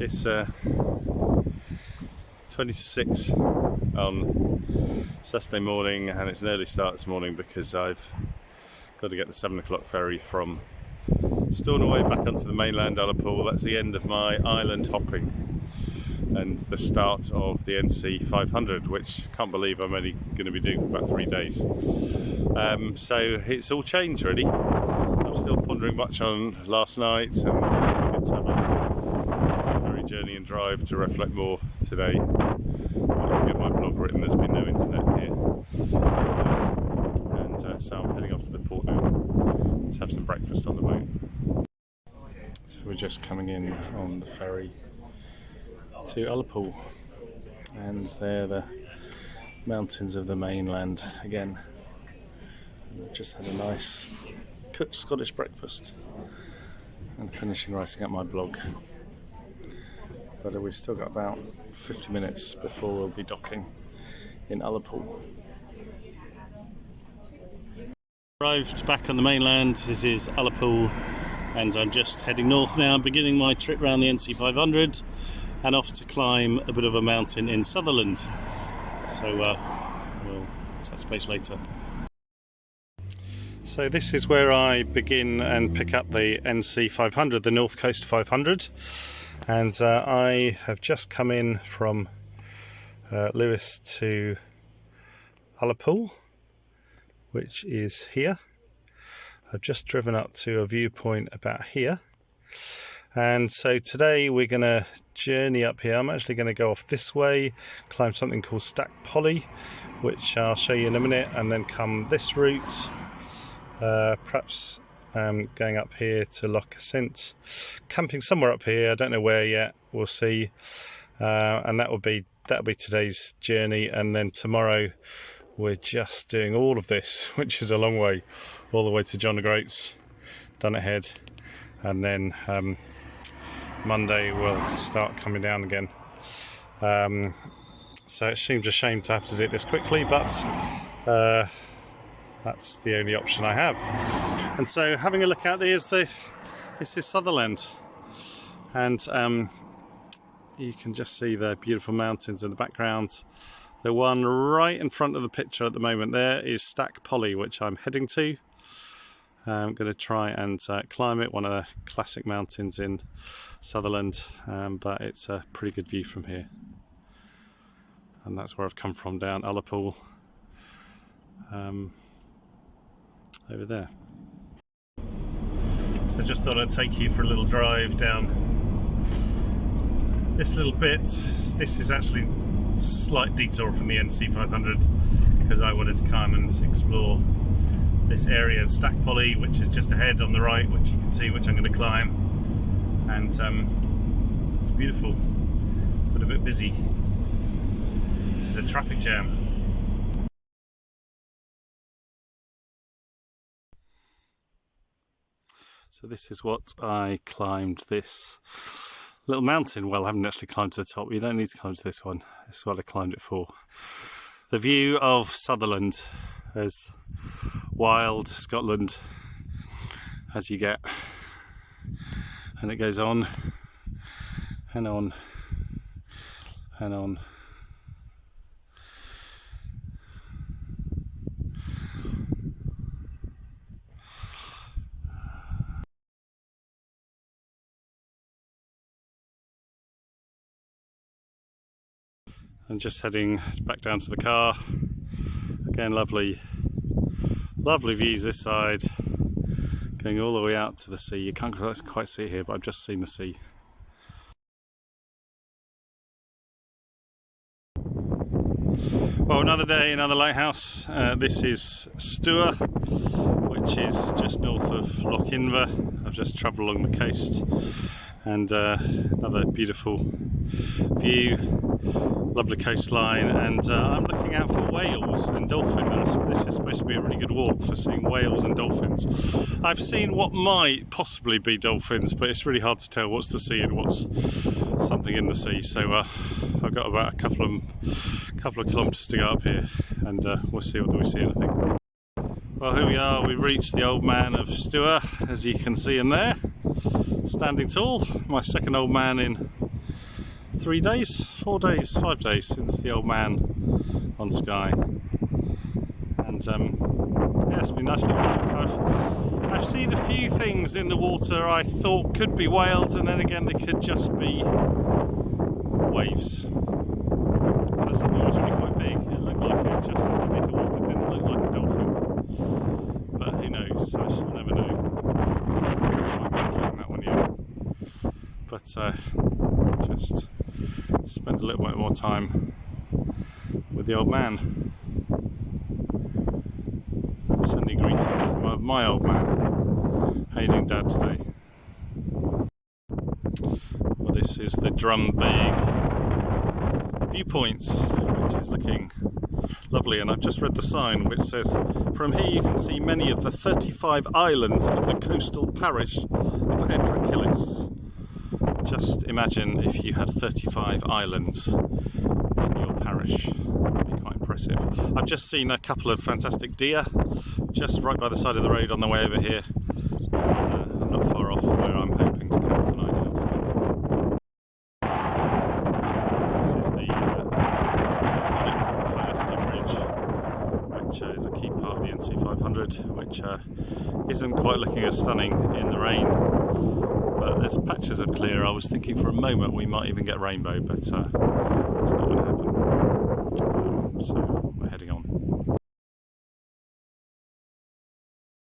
It's 20 to 6 on Saturday morning, and it's an early start this morning because I've got to get the 7 o'clock ferry from Stornoway back onto the mainland Ullapool. That's the end of my island hopping and the start of the NC500, which I can't believe I'm only going to be doing for about 3 days. So it's all changed really. I'm still pondering much on last night, and good to have a ferry journey and drive to reflect more today. I'll get my blog written. There's been no internet here, and so I'm heading off to the port now to have some breakfast on the boat. So we're just coming in on the ferry to Ullapool, and they're the mountains of the mainland again. We've just had a nice cooked Scottish breakfast and finishing writing up my blog, but we've still got about 50 minutes before we'll be docking in Ullapool. Arrived back on the mainland. This is Ullapool, and I'm just heading north now, beginning my trip around the NC500 and off to climb a bit of a mountain in Sutherland. So we'll touch base later. So this is where I begin and pick up the NC500, the North Coast 500, and I have just come in from Lewis to Ullapool, which is here. I've just driven up to a viewpoint about here, and so today we're going to journey up here. I'm actually going to go off this way, climb something called Stac Pollaidh, which I'll show you in a minute, and then come this route, perhaps going up here to Loch Assynt, camping somewhere up here. I don't know where yet, we'll see, and that'll be today's journey. And then tomorrow we're just doing all of this, which is a long way, all the way to John O'Groats, Dunnet Head, and then Monday we'll start coming down again. So it seems a shame to have to do it this quickly, but that's the only option I have. And so having a look out there, this is Sutherland, and you can just see the beautiful mountains in the background. The one right in front of the picture at the moment there is Stac Pollaidh, which I'm heading to. I'm going to try and climb it, one of the classic mountains in Sutherland, but it's a pretty good view from here. And that's where I've come from, down Ullapool, over there. So I just thought I'd take you for a little drive down this little bit. This is actually a slight detour from the NC500 because I wanted to come and explore this area of Stac Pollaidh, which is just ahead on the right, which you can see, which I'm going to climb. And it's beautiful, but a bit busy. This is a traffic jam. So this is what I climbed, this little mountain. Well, I haven't actually climbed to the top. You don't need to climb to this one. This is what I climbed it for. The view of Sutherland, as wild Scotland as you get. And it goes on and on and on. I'm just heading back down to the car. Again, lovely views this side, going all the way out to the sea. You can't quite see it here, but I've just seen the sea. Well, another day, another lighthouse. This is Stour, which is just north of Loch Inver. I've just travelled along the coast, and another beautiful view, lovely coastline, and I'm looking out for whales and dolphins. This is supposed to be a really good walk for seeing whales and dolphins. I've seen what might possibly be dolphins, but it's really hard to tell what's the sea and what's something in the sea. So I've got about a couple of kilometres to go up here, and we'll see whether we see anything. Well, here we are. We've reached the old man of Stour, as you can see him there, standing tall. My second old man in 3 days, 4 days, 5 days since the old man on Sky, and yeah, it's been nicely dark. I've seen a few things in the water I thought could be whales, and then again they could just be waves. But something was really quite big. It looked like it just underneath the water. It didn't look like a dolphin. But who knows? I shall never know. I might be clicking that one yet. But just spend a little bit more time with the old man. Sending greetings of my old man. How you doing, Dad, today? Well, this is the Drum Beg viewpoints, which is looking lovely, and I've just read the sign which says, from here you can see many of the 35 islands of the coastal parish of Edricillis. Just imagine if you had 35 islands in your parish. That'd be quite impressive. I've just seen a couple of fantastic deer just right by the side of the road on the way over here, and I'm not far off where I'm hoping to camp tonight. This is the Pollaidh Bridge, which is a key part of the NC500, which isn't quite looking as stunning in the rain, but there's patches of clear. I was thinking for a moment we might even get rainbow, but it's not going to happen. So